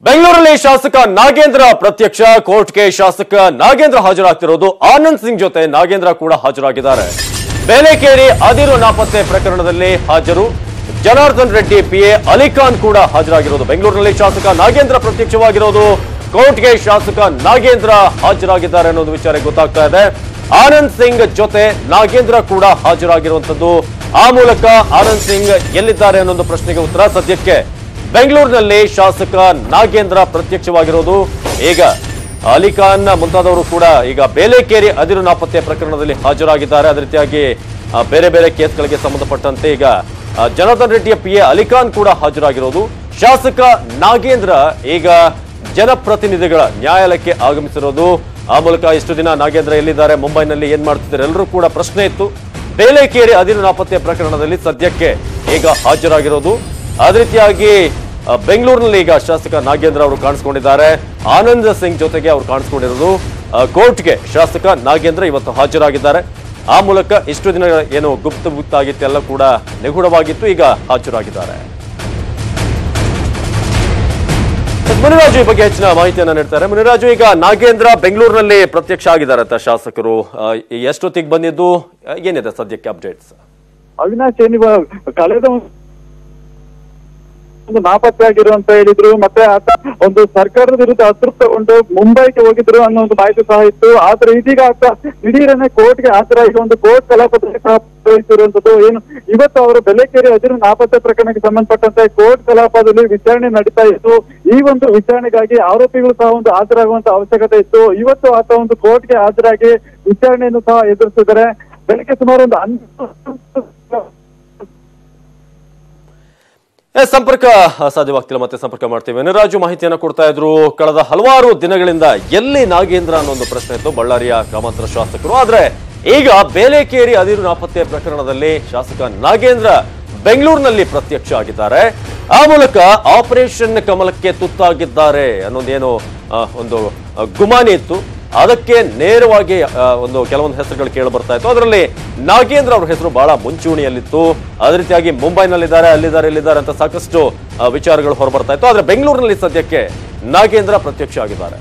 ಬೆಂಗಳೂರಲ್ಲಿ ಶಾಸಕ ನಾಗೇಂದ್ರ ಪ್ರತ್ಯಕ್ಷ ಕೋರ್ಟ್ಗೆ ಶಾಸಕ ನಾಗೇಂದ್ರ ಹಾಜರಾಗ್ತಿರೋದು ಆನಂದ್ ಸಿಂಗ್ ಜೊತೆ ನಾಗೇಂದ್ರ ಕೂಡ ಹಾಜರಾಗಿದ್ದಾರೆ. ಬೇಲೆಕೇರಿ ಅದಿರು ನಾಪತ್ತೆ ಪ್ರಕರಣದಲ್ಲಿ ಹಾಜರು ಜನಾರ್ದನ್ ರೆಡ್ಡಿ ಪಿಎ ಅಲಿಖಾನ್ ಕೂಡ ಹಾಜರಾಗಿರೋದು. ಬೆಂಗಳೂರಿನಲ್ಲಿ ಶಾಸಕ ನಾಗೇಂದ್ರ ಪ್ರತ್ಯಕ್ಷವಾಗಿರೋದು ಕೋರ್ಟ್ಗೆ ಶಾಸಕ ನಾಗೇಂದ್ರ ಹಾಜರಾಗಿದ್ದಾರೆ ಅನ್ನೋದು ವಿಚಾರ ಗೊತ್ತಾಗ್ತಾ ಇದೆ. ಆನಂದ್ ಸಿಂಗ್ ಜೊತೆ ನಾಗೇಂದ್ರ ಕೂಡ ಹಾಜರಾಗಿರುವಂತದ್ದು. ಆ ಮೂಲಕ ಆನಂದ್ ಸಿಂಗ್ ಎಲ್ಲಿದ್ದಾರೆ ಅನ್ನೊಂದು ಪ್ರಶ್ನೆಗೆ ಉತ್ತರ. ಸದ್ಯಕ್ಕೆ ಬೆಂಗಳೂರಿನಲ್ಲಿ ಶಾಸಕ ನಾಗೇಂದ್ರ ಪ್ರತ್ಯಕ್ಷವಾಗಿರೋದು. ಈಗ ಅಲಿಖಾನ್ ಮುಂತಾದವರು ಕೂಡ ಈಗ ಬೇಲೆಕೇರಿ ಅದಿರು ನಾಪತ್ತೆ ಪ್ರಕರಣದಲ್ಲಿ ಹಾಜರಾಗಿದ್ದಾರೆ. ಅದೇ ರೀತಿಯಾಗಿ ಬೇರೆ ಬೇರೆ ಕೇಸ್ಗಳಿಗೆ ಸಂಬಂಧಪಟ್ಟಂತೆ ಈಗ ಜನಾರ್ದನ್ ರೆಡ್ಡಿಯ ಪಿಎ ಅಲಿಖಾನ್ ಕೂಡ ಹಾಜರಾಗಿರೋದು. ಶಾಸಕ ನಾಗೇಂದ್ರ ಈಗ ಜನಪ್ರತಿನಿಧಿಗಳ ನ್ಯಾಯಾಲಯಕ್ಕೆ ಆಗಮಿಸಿರೋದು. ಆ ಮೂಲಕ ಇಷ್ಟು ದಿನ ನಾಗೇಂದ್ರ ಎಲ್ಲಿದ್ದಾರೆ, ಮುಂಬೈನಲ್ಲಿ ಏನ್ ಮಾಡ್ತಿದ್ದಾರೆ, ಎಲ್ಲರೂ ಕೂಡ ಪ್ರಶ್ನೆ ಇತ್ತು. ಬೇಲೆಕೇರಿ ಅದಿರು ನಾಪತ್ತೆ ಪ್ರಕರಣದಲ್ಲಿ ಸದ್ಯಕ್ಕೆ ಈಗ ಹಾಜರಾಗಿರೋದು. ಅದೇ ರೀತಿಯಾಗಿ ಬೆಂಗಳೂರಿನಲ್ಲಿ ಈಗ ಶಾಸಕ ನಾಗೇಂದ್ರ ಅವರು ಕಾಣಿಸ್ಕೊಂಡಿದ್ದಾರೆ. ಆನಂದ್ ಸಿಂಗ್ ಜೊತೆಗೆ ಅವರು ಕಾಣಿಸ್ಕೊಂಡಿರೋದು. ಕೋರ್ಟ್ಗೆ ಶಾಸಕ ನಾಗೇಂದ್ರ ಇವತ್ತು ಹಾಜರಾಗಿದ್ದಾರೆ. ಆ ಮೂಲಕ ಇಷ್ಟು ದಿನ ಏನು ಗುಪ್ತ ಆಗಿತ್ತು ಎಲ್ಲ ಕೂಡ ನಿಗೂಢವಾಗಿತ್ತು, ಈಗ ಹಾಜರಾಗಿದ್ದಾರೆ. ಮುನಿರಾಜು ಈ ಬಗ್ಗೆ ಹೆಚ್ಚಿನ ಮಾಹಿತಿಯನ್ನ ನೀಡ್ತಾರೆ. ಮುನಿರಾಜು, ಈಗ ನಾಗೇಂದ್ರ ಬೆಂಗಳೂರಿನಲ್ಲಿ ಪ್ರತ್ಯಕ್ಷ ಆಗಿದ್ದಾರೆ ಅಂತ ಶಾಸಕರು ಎಷ್ಟೊತ್ತಿಗೆ ಬಂದಿದ್ದು, ಏನಿದೆ ಸದ್ಯಕ್ಕೆ ಅಪ್ಡೇಟ್ಸ್? ಅವಿನಾಶ್, ಕಳೆದ ಒಂದು ನಾಪತ್ತೆ ಆಗಿರು ಅಂತ ಹೇಳಿದ್ರು. ಮತ್ತೆ ಆತ ಒಂದು ಸರ್ಕಾರದ ವಿರುದ್ಧ ಅತೃಪ್ತಗೊಂಡು ಮುಂಬೈಗೆ ಹೋಗಿದ್ರು ಅನ್ನೋ ಒಂದು ಮಾಹಿತಿ ಸಹ ಇತ್ತು. ಆದ್ರೆ ಇದೀಗ ಆತ ದಿಢೀರನೆ ಕೋರ್ಟ್ಗೆ ಹಾಜರಾಗಿ ಒಂದು ಕೋರ್ಟ್ ಕಲಾಪದಲ್ಲಿ ಸಹ ಭಾಗವಹಿಸಿರುವಂತದ್ದು. ಏನು ಇವತ್ತು ಅವರು ಬೇಲೆಕೇರಿ ಅದಿರು ನಾಪತ್ತೆ ಪ್ರಕರಣಕ್ಕೆ ಸಂಬಂಧಪಟ್ಟಂತೆ ಕೋರ್ಟ್ ಕಲಾಪದಲ್ಲಿ ವಿಚಾರಣೆ ನಡೀತಾ ಇತ್ತು. ಈ ಒಂದು ವಿಚಾರಣೆಗಾಗಿ ಆರೋಪಿಗಳು ಸಹ ಒಂದು ಹಾಜರಾಗುವಂತ ಅವಶ್ಯಕತೆ ಇತ್ತು. ಇವತ್ತು ಆತ ಒಂದು ಕೋರ್ಟ್ಗೆ ಹಾಜರಾಗಿ ವಿಚಾರಣೆಯನ್ನು ಸಹ ಎದುರಿಸಿದ್ದಾರೆ. ಬೆಳಗ್ಗೆ ಸುಮಾರು ಒಂದು ಸಂಪರ್ಕ ಸಾಧ್ಯವಾಗ್ತಿಲ್ಲ, ಮತ್ತೆ ಸಂಪರ್ಕ ಮಾಡ್ತೀವಿ. ಮುನಿರಾಜು ಮಾಹಿತಿಯನ್ನು ಕೊಡ್ತಾ ಇದ್ರು. ಕಳೆದ ಹಲವಾರು ದಿನಗಳಿಂದ ಎಲ್ಲಿ ನಾಗೇಂದ್ರ ಅನ್ನೋ ಒಂದು ಪ್ರಶ್ನೆ ಇತ್ತು ಬಳ್ಳಾರಿಯ ಗ್ರಾಮಾಂತರ ಶಾಸಕರು. ಆದ್ರೆ ಈಗ ಬೇಲೆಕೇರಿ ಅದಿರು ನಾಪತ್ತೆ ಪ್ರಕರಣದಲ್ಲಿ ಶಾಸಕ ನಾಗೇಂದ್ರ ಬೆಂಗಳೂರಿನಲ್ಲಿ ಪ್ರತ್ಯಕ್ಷ ಆಗಿದ್ದಾರೆ. ಆ ಮೂಲಕ ಆಪರೇಷನ್ ಕಮಲಕ್ಕೆ ತುತ್ತಾಗಿದ್ದಾರೆ ಅನ್ನೋದೇನು ಒಂದು ಗುಮಾನಿ ಇತ್ತು, ಅದಕ್ಕೆ ನೇರವಾಗಿ ಒಂದು ಕೆಲವೊಂದು ಹೆಸರುಗಳು ಕೇಳಿ ಬರ್ತಾ ಇತ್ತು. ಅದರಲ್ಲಿ ನಾಗೇಂದ್ರ ಅವರ ಹೆಸರು ಬಹಳ ಮುಂಚೂಣಿಯಲ್ಲಿತ್ತು. ಅದೇ ರೀತಿಯಾಗಿ ಮುಂಬೈನಲ್ಲಿದ್ದಾರೆ, ಇಲ್ಲಿದ್ದಾರೆ ಅಂತ ಸಾಕಷ್ಟು ವಿಚಾರಗಳು ಹೊರಬರ್ತಾ ಇತ್ತು. ಆದ್ರೆ ಬೆಂಗಳೂರಿನಲ್ಲಿ ಸದ್ಯಕ್ಕೆ ನಾಗೇಂದ್ರ ಪ್ರತ್ಯಕ್ಷ ಆಗಿದ್ದಾರೆ.